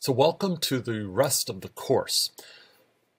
So welcome to the rest of the course.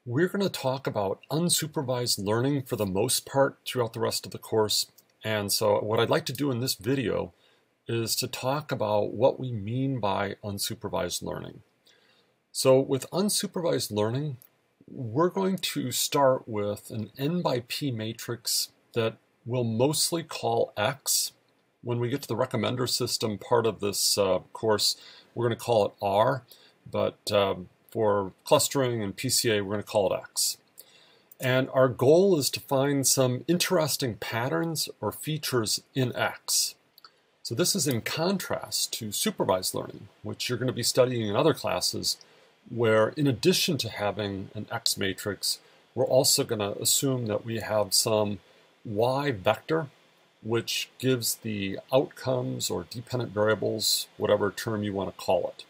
We're going to talk about unsupervised learning for the most part throughout the rest of the course. And so what I'd like to do in this video is to talk about what we mean by unsupervised learning. So with unsupervised learning, we're going to start with an n by p matrix that we'll mostly call X. When we get to the recommender system part of this course, we're going to call it R. But for clustering and PCA, we're going to call it X. And our goal is to find some interesting patterns or features in X. So this is in contrast to supervised learning, which you're going to be studying in other classes, where in addition to having an X matrix, we're also going to assume that we have some Y vector, which gives the outcomes or dependent variables, whatever term you want to call it.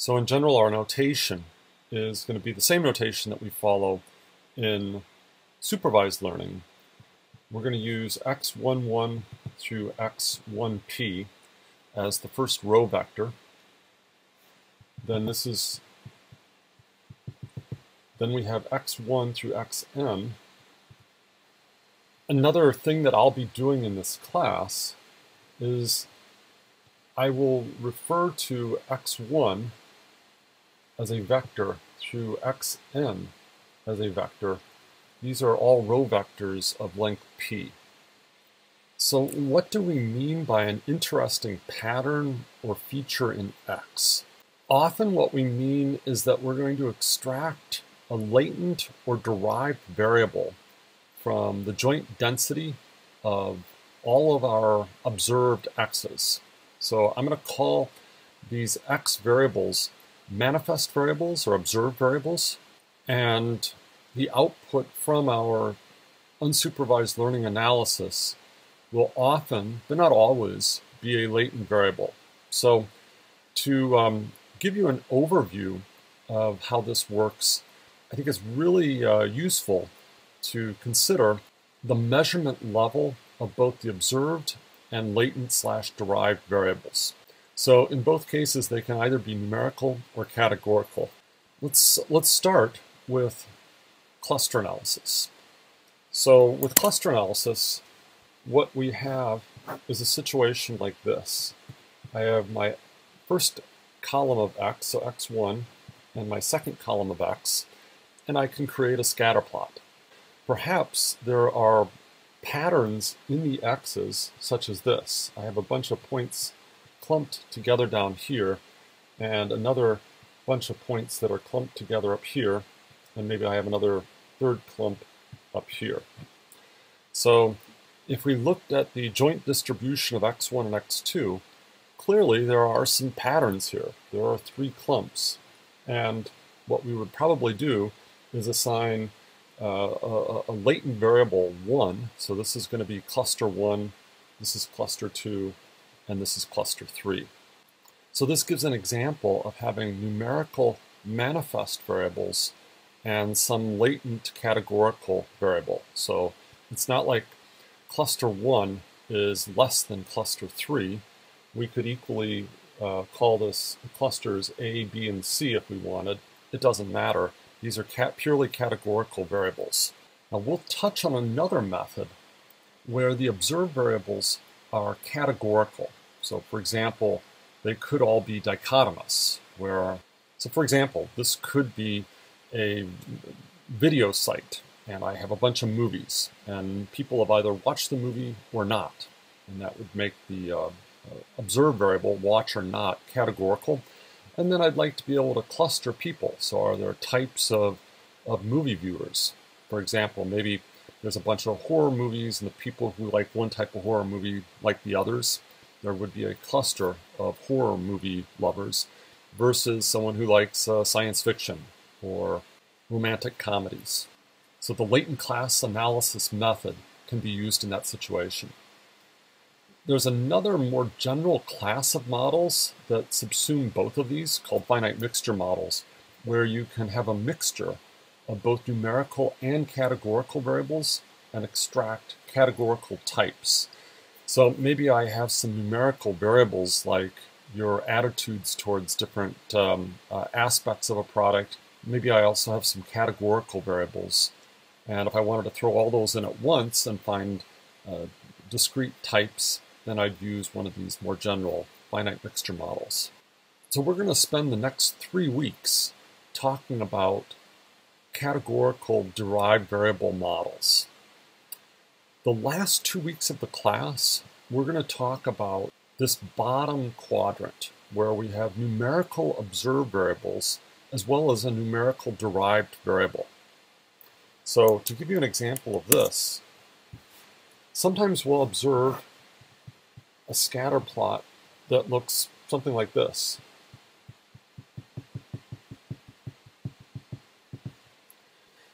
So in general, our notation is going to be the same notation that we follow in supervised learning. We're going to use x11 through x1p as the first row vector. Then we have x1 through xn. Another thing that I'll be doing in this class is I will refer to x1 as a vector through xn as a vector. These are all row vectors of length p. So what do we mean by an interesting pattern or feature in X? Often what we mean is that we're going to extract a latent or derived variable from the joint density of all of our observed x's. So I'm going to call these x variables manifest variables or observed variables, and the output from our unsupervised learning analysis will often, but not always, be a latent variable. So to give you an overview of how this works, I think it's really useful to consider the measurement level of both the observed and latent/derived variables. So in both cases, they can either be numerical or categorical. Let's start with cluster analysis. So with cluster analysis, what we have is a situation like this. I have my first column of X, so X1, and my second column of X, and I can create a scatter plot. Perhaps there are patterns in the X's such as this. I have a bunch of points clumped together down here, and another bunch of points that are clumped together up here, and maybe I have another third clump up here. So if we looked at the joint distribution of x1 and x2, clearly there are some patterns here. There are three clumps, and what we would probably do is assign a latent variable 1, so this is going to be cluster 1, this is cluster 2, and this is cluster 3. So this gives an example of having numerical manifest variables and some latent categorical variable. So it's not like cluster 1 is less than cluster 3. We could equally call this clusters A, B, and C if we wanted. It doesn't matter. These are purely categorical variables. Now we'll touch on another method where the observed variables are categorical. So for example, they could all be dichotomous, so for example, this could be a video site, and I have a bunch of movies, and people have either watched the movie or not, and that would make the observed variable, watch or not, categorical. And then I'd like to be able to cluster people. So are there types of movie viewers? For example, maybe there's a bunch of horror movies, and the people who like one type of horror movie like the others. There would be a cluster of horror movie lovers versus someone who likes science fiction or romantic comedies. So the latent class analysis method can be used in that situation. There's another more general class of models that subsume both of these called finite mixture models, where you can have a mixture of both numerical and categorical variables and extract categorical types. So maybe I have some numerical variables like your attitudes towards different aspects of a product. Maybe I also have some categorical variables. And if I wanted to throw all those in at once and find discrete types, then I'd use one of these more general finite mixture models. So we're going to spend the next 3 weeks talking about categorical derived variable models. The last 2 weeks of the class, we're going to talk about this bottom quadrant where we have numerical observed variables as well as a numerical derived variable. So to give you an example of this, sometimes we'll observe a scatter plot that looks something like this.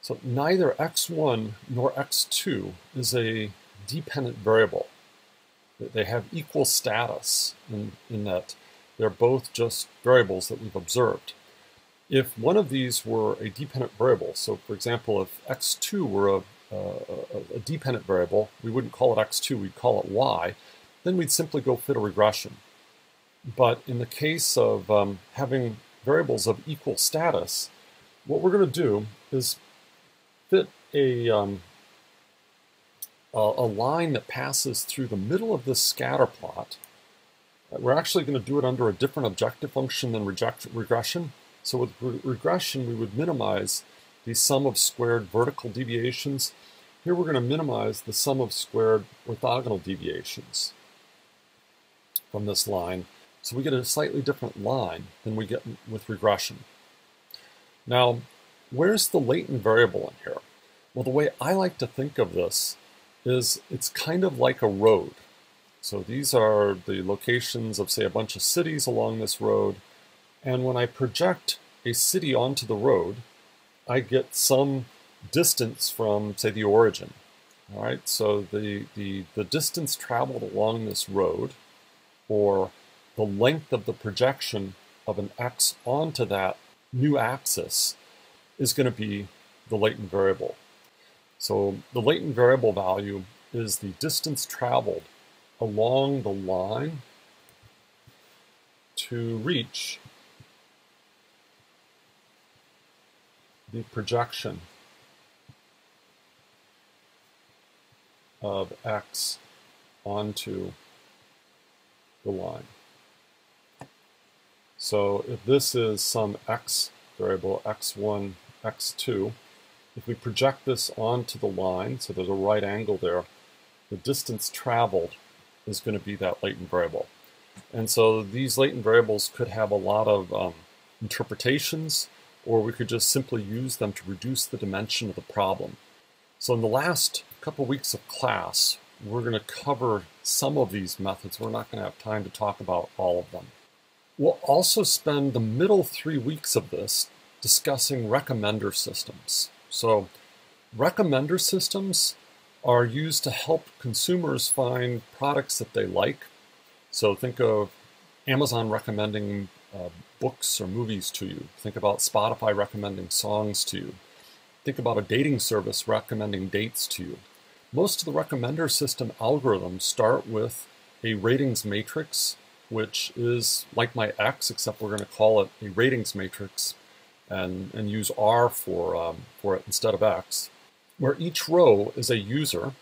So neither x1 nor x2 is a dependent variable. They have equal status in that they're both just variables that we've observed. If one of these were a dependent variable, so for example, if x2 were a dependent variable, we wouldn't call it x2, we'd call it y, then we'd simply go fit a regression. But in the case of having variables of equal status, what we're going to do is fit a line that passes through the middle of this scatter plot. We're actually going to do it under a different objective function than regression. So with regression, we would minimize the sum of squared vertical deviations. Here we're going to minimize the sum of squared orthogonal deviations from this line. So we get a slightly different line than we get with regression. Now, where's the latent variable in here? Well, the way I like to think of this is it's kind of like a road. So these are the locations of, say, a bunch of cities along this road. And when I project a city onto the road, I get some distance from, say, the origin. All right, so the distance traveled along this road, or the length of the projection of an x onto that new axis, is going to be the latent variable. So the latent variable value is the distance traveled along the line to reach the projection of x onto the line. So if this is some x variable, x1, x2, if we project this onto the line, so there's a right angle there, the distance traveled is going to be that latent variable. And so these latent variables could have a lot of interpretations, or we could just simply use them to reduce the dimension of the problem. So in the last couple weeks of class, we're going to cover some of these methods. We're not going to have time to talk about all of them. We'll also spend the middle 3 weeks of this discussing recommender systems. So recommender systems are used to help consumers find products that they like. So think of Amazon recommending books or movies to you. Think about Spotify recommending songs to you. Think about a dating service recommending dates to you. Most of the recommender system algorithms start with a ratings matrix, which is like my X, except we're going to call it a ratings matrix and use R for it instead of X, where each row is a user,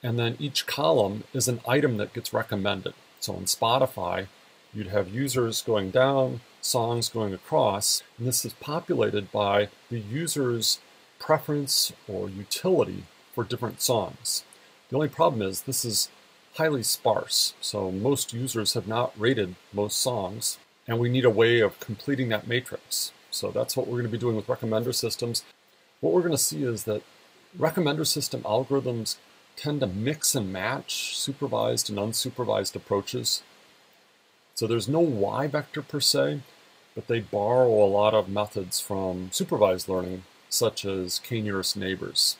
and then each column is an item that gets recommended. So in Spotify, you'd have users going down, songs going across, and this is populated by the user's preference or utility for different songs. The only problem is this is highly sparse, so most users have not rated most songs, and we need a way of completing that matrix. So that's what we're going to be doing with recommender systems. What we're going to see is that recommender system algorithms tend to mix and match supervised and unsupervised approaches. So there's no Y vector per se, but they borrow a lot of methods from supervised learning, such as k-nearest neighbors.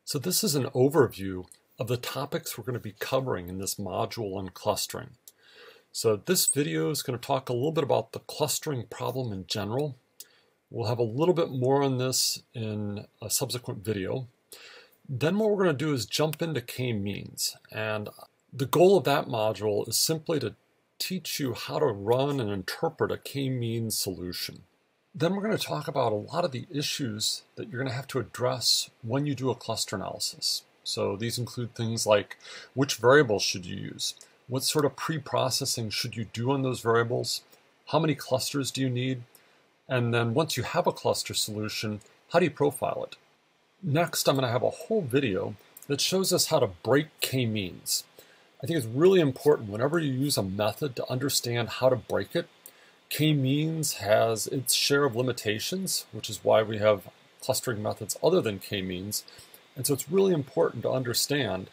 So this is an overview of the topics we're going to be covering in this module on clustering. So this video is going to talk a little bit about the clustering problem in general. We'll have a little bit more on this in a subsequent video. Then what we're going to do is jump into K-means. And the goal of that module is simply to teach you how to run and interpret a K-means solution. Then we're going to talk about a lot of the issues that you're going to have to address when you do a cluster analysis. So these include things like which variables should you use? What sort of pre-processing should you do on those variables? How many clusters do you need? And then once you have a cluster solution, how do you profile it? Next, I'm going to have a whole video that shows us how to break K-means. I think it's really important whenever you use a method to understand how to break it. K-means has its share of limitations, which is why we have clustering methods other than K-means. And so it's really important to understand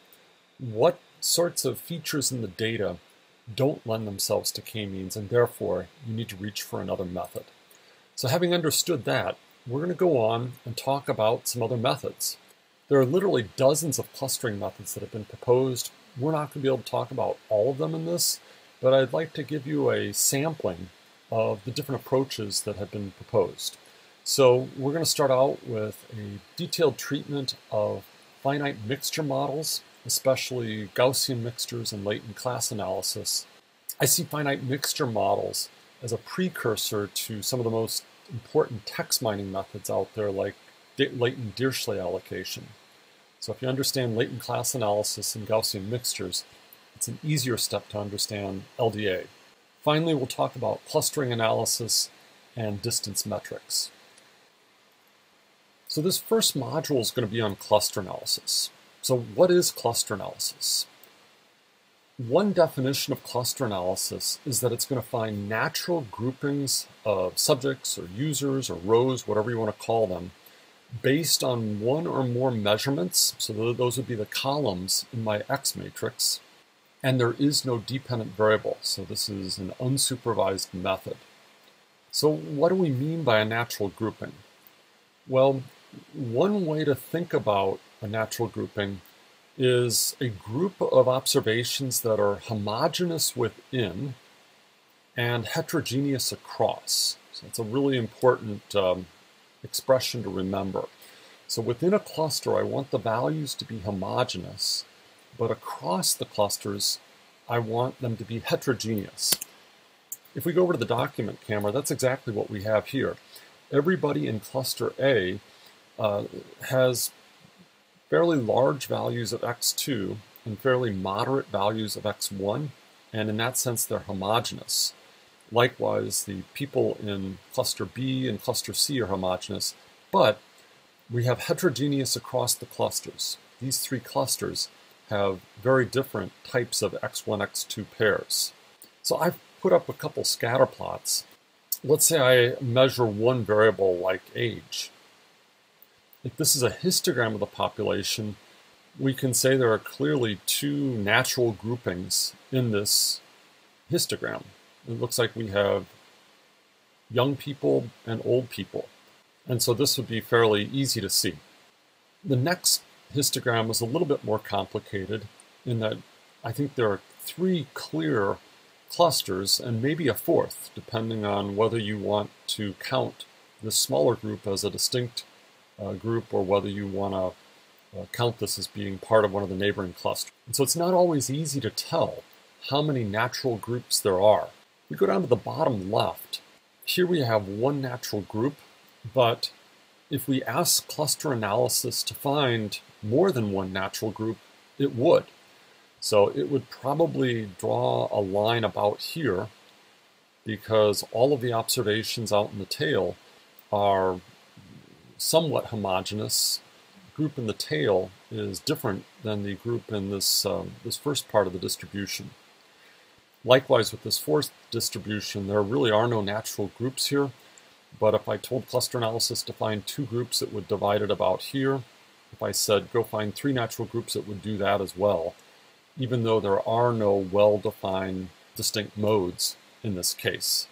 what sorts of features in the data don't lend themselves to K-means, and therefore you need to reach for another method. So having understood that, we're going to go on and talk about some other methods. There are literally dozens of clustering methods that have been proposed. We're not going to be able to talk about all of them in this, but I'd like to give you a sampling of the different approaches that have been proposed. So we're going to start out with a detailed treatment of finite mixture models, especially Gaussian mixtures and latent class analysis. I see finite mixture models as a precursor to some of the most important text mining methods out there, like latent Dirichlet allocation. So if you understand latent class analysis and Gaussian mixtures, it's an easier step to understand LDA. Finally, we'll talk about clustering analysis and distance metrics. So this first module is going to be on cluster analysis. So what is cluster analysis? One definition of cluster analysis is that it's going to find natural groupings of subjects or users or rows, whatever you want to call them, based on one or more measurements. So those would be the columns in my X matrix. And there is no dependent variable. So this is an unsupervised method. So what do we mean by a natural grouping? Well, one way to think about a natural grouping is a group of observations that are homogeneous within and heterogeneous across. So it's a really important expression to remember. So within a cluster, I want the values to be homogeneous, but across the clusters, I want them to be heterogeneous. If we go over to the document camera, that's exactly what we have here. Everybody in cluster A has fairly large values of x2 and fairly moderate values of x1, and in that sense they're homogeneous. Likewise, the people in cluster B and cluster C are homogeneous, but we have heterogeneous across the clusters. These three clusters have very different types of x1, x2 pairs. So I've put up a couple scatter plots. Let's say I measure one variable like age. If this is a histogram of the population, we can say there are clearly two natural groupings in this histogram. It looks like we have young people and old people. And so this would be fairly easy to see. The next histogram is a little bit more complicated in that I think there are three clear clusters and maybe a fourth, depending on whether you want to count this smaller group as a distinct group or whether you want to count this as being part of one of the neighboring clusters. And so it's not always easy to tell how many natural groups there are. We go down to the bottom left. Here we have one natural group, but if we ask cluster analysis to find more than one natural group, it would. So it would probably draw a line about here because all of the observations out in the tail are somewhat homogeneous. The group in the tail is different than the group in this first part of the distribution. Likewise, with this fourth distribution, there really are no natural groups here, but if I told cluster analysis to find two groups, it would divide it about here. If I said go find three natural groups, it would do that as well, even though there are no well-defined distinct modes in this case.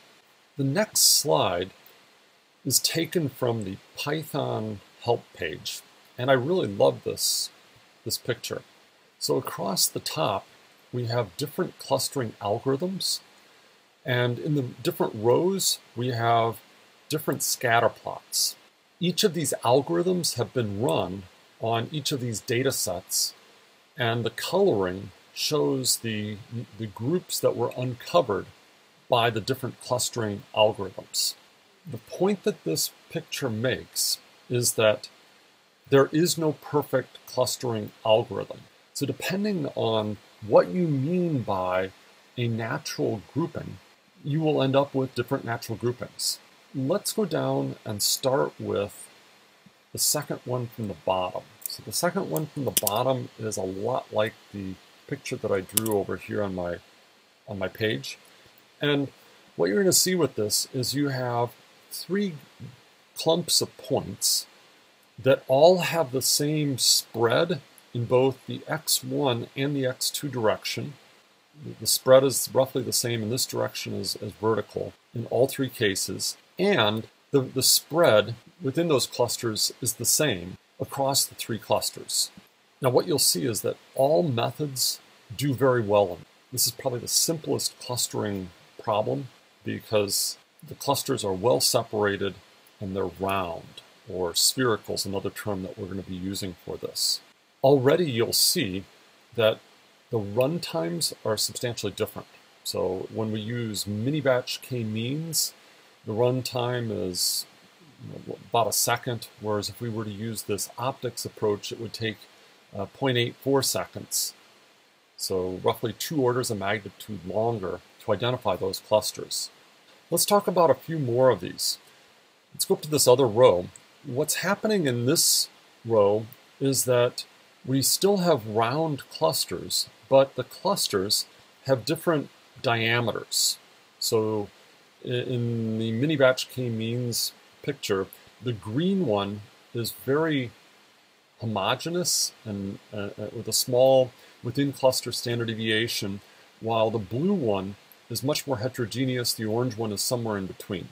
The next slide is taken from the Python help page, and I really love this picture. So across the top, we have different clustering algorithms, and in the different rows, we have different scatter plots. Each of these algorithms have been run on each of these data sets, and the coloring shows the groups that were uncovered by the different clustering algorithms. The point that this picture makes is that there is no perfect clustering algorithm. So depending on what you mean by a natural grouping, you will end up with different natural groupings. Let's go down and start with the second one from the bottom. So the second one from the bottom is a lot like the picture that I drew over here on my page. And what you're going to see with this is you have three clumps of points that all have the same spread in both the x1 and the x2 direction. The spread is roughly the same in this direction as vertical in all three cases. And the spread within those clusters is the same across the three clusters. Now what you'll see is that all methods do very well. This is probably the simplest clustering problem because the clusters are well separated and they're round, or spherical is another term that we're going to be using for this. Already you'll see that the run times are substantially different. So when we use mini-batch K-means, the run time is about a second, whereas if we were to use this optics approach, it would take 0.84 seconds. So roughly 2 orders of magnitude longer to identify those clusters. Let's talk about a few more of these. Let's go up to this other row. What's happening in this row is that we still have round clusters, but the clusters have different diameters. So in the mini-batch K-means picture, the green one is very homogeneous and with a small within cluster standard deviation, while the blue one is much more heterogeneous. The orange one is somewhere in between.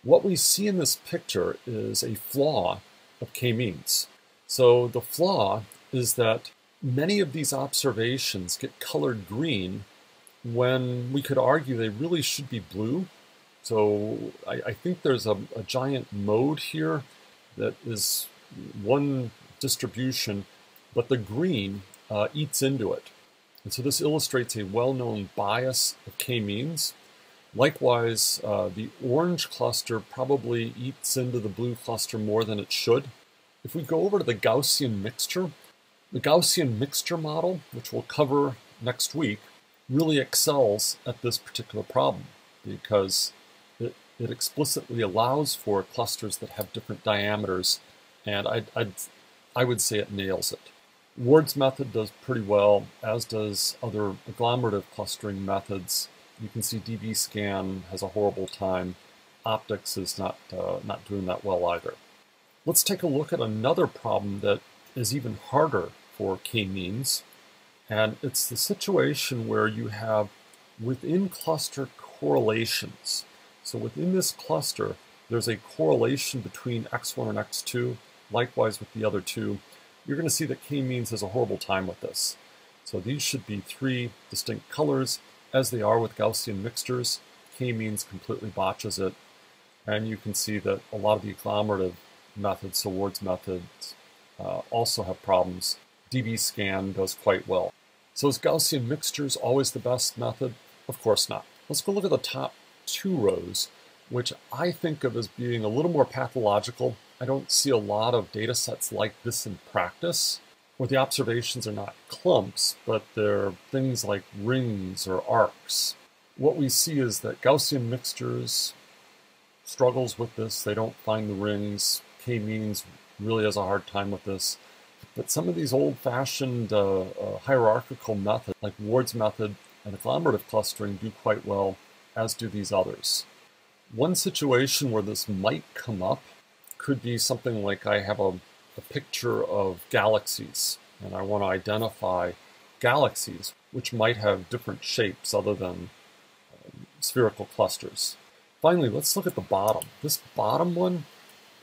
What we see in this picture is a flaw of K-means. So the flaw is that many of these observations get colored green when we could argue they really should be blue. So I think there's a giant mode here that is one distribution, but the green eats into it. And so this illustrates a well-known bias of K-means. Likewise, the orange cluster probably eats into the blue cluster more than it should. If we go over to the Gaussian mixture, the Gaussian mixture model, which we'll cover next week, really excels at this particular problem because it explicitly allows for clusters that have different diameters, and I would say it nails it. Ward's method does pretty well, as does other agglomerative clustering methods. You can see dbScan has a horrible time. Optics is not doing that well either. Let's take a look at another problem that is even harder for K-means, and it's the situation where you have within cluster correlations. So within this cluster, there's a correlation between x1 and x2, likewise with the other two. You're going to see that K-means has a horrible time with this. So these should be 3 distinct colors, as they are with Gaussian mixtures. K-means completely botches it. And you can see that a lot of the agglomerative methods, so Ward's methods, also have problems. dbScan does quite well. So is Gaussian mixtures always the best method? Of course not. Let's go look at the top 2 rows, which I think of as being a little more pathological. I don't see a lot of data sets like this in practice, where the observations are not clumps, but they're things like rings or arcs. What we see is that Gaussian mixtures struggles with this. They don't find the rings. K-means really has a hard time with this. But some of these old-fashioned hierarchical methods, like Ward's method and agglomerative clustering, do quite well, as do these others. One situation where this might come up could be something like I have a picture of galaxies, and I want to identify galaxies which might have different shapes other than spherical clusters. Finally, let's look at the bottom. This bottom one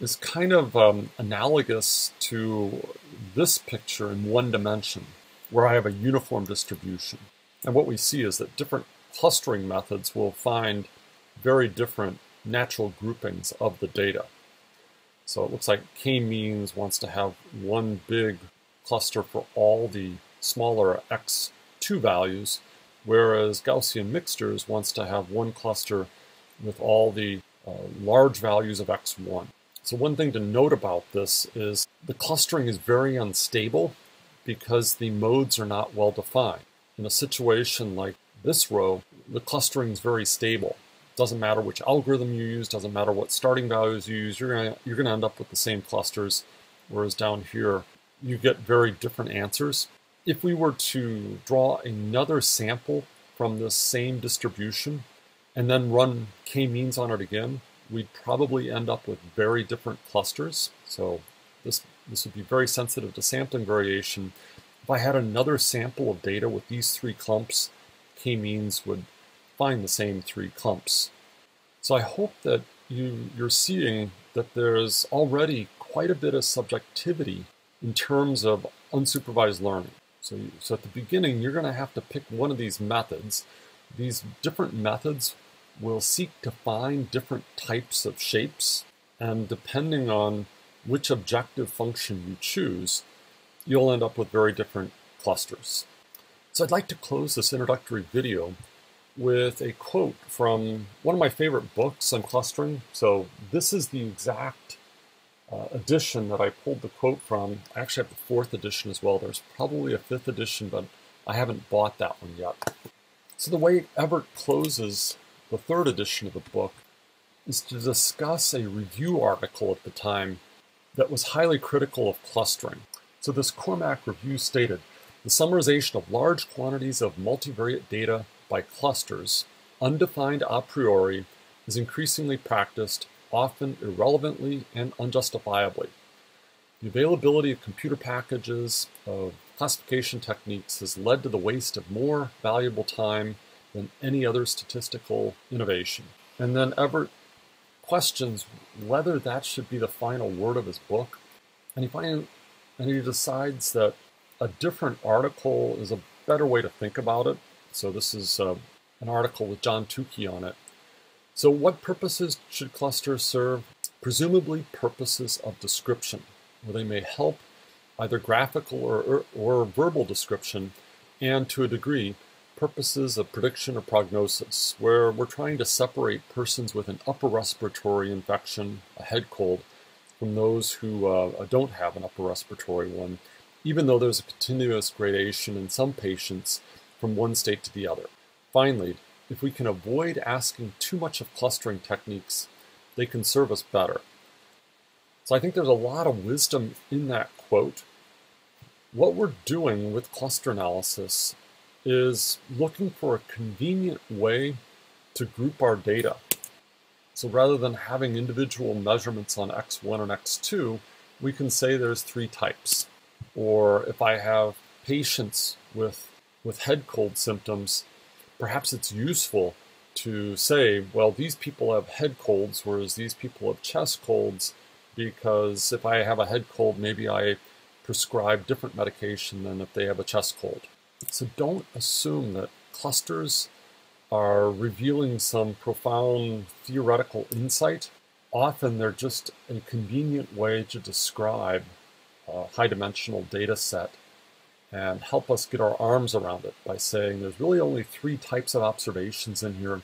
is kind of analogous to this picture in one dimension, where I have a uniform distribution. And what we see is that different clustering methods will find very different natural groupings of the data. So it looks like K-means wants to have one big cluster for all the smaller x2 2 values, whereas Gaussian mixtures wants to have one cluster with all the large values of x1. So one thing to note about this is the clustering is very unstable because the modes are not well defined. In a situation like this row, the clustering is very stable. Doesn't matter which algorithm you use, doesn't matter what starting values you use, you're gonna end up with the same clusters, whereas down here you get very different answers. If we were to draw another sample from this same distribution and then run K-means on it again, we'd probably end up with very different clusters. So this would be very sensitive to sampling variation. If I had another sample of data with these 3 clumps, K-means would find the same 3 clumps. So I hope that you're seeing that there's already quite a bit of subjectivity in terms of unsupervised learning. So at the beginning, you're going to have to pick one of these methods. These different methods will seek to find different types of shapes, and depending on which objective function you choose, you'll end up with very different clusters. So I'd like to close this introductory video with a quote from one of my favorite books on clustering. So this is the exact edition that I pulled the quote from. I actually have the 4th edition as well. There's probably a 5th edition, but I haven't bought that one yet. So the way Everett closes the 3rd edition of the book is to discuss a review article at the time that was highly critical of clustering. So this Cormack review stated, "The summarization of large quantities of multivariate data by clusters, undefined a priori, is increasingly practiced, often irrelevantly and unjustifiably. The availability of computer packages of classification techniques has led to the waste of more valuable time than any other statistical innovation." And then Everett questions whether that should be the final word of his book. And he decides that a different article is a better way to think about it. So this is an article with John Tukey on it. So what purposes should clusters serve? Presumably purposes of description, where they may help either graphical or verbal description, and to a degree, purposes of prediction or prognosis, where we're trying to separate persons with an upper respiratory infection, a head cold, from those who don't have an upper respiratory one, even though there's a continuous gradation in some patients from one state to the other. Finally, if we can avoid asking too much of clustering techniques, they can serve us better. So I think there's a lot of wisdom in that quote. What we're doing with cluster analysis is looking for a convenient way to group our data. So rather than having individual measurements on x1 and x2, we can say there's 3 types. Or if I have patients with head cold symptoms, perhaps it's useful to say, well, these people have head colds, whereas these people have chest colds, because if I have a head cold, maybe I prescribe different medication than if they have a chest cold. So don't assume that clusters are revealing some profound theoretical insight. Often they're just a convenient way to describe a high-dimensional data set and help us get our arms around it by saying there's really only 3 types of observations in here,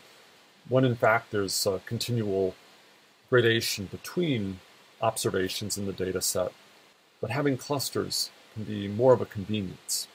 when in fact there's a continual gradation between observations in the data set. But having clusters can be more of a convenience.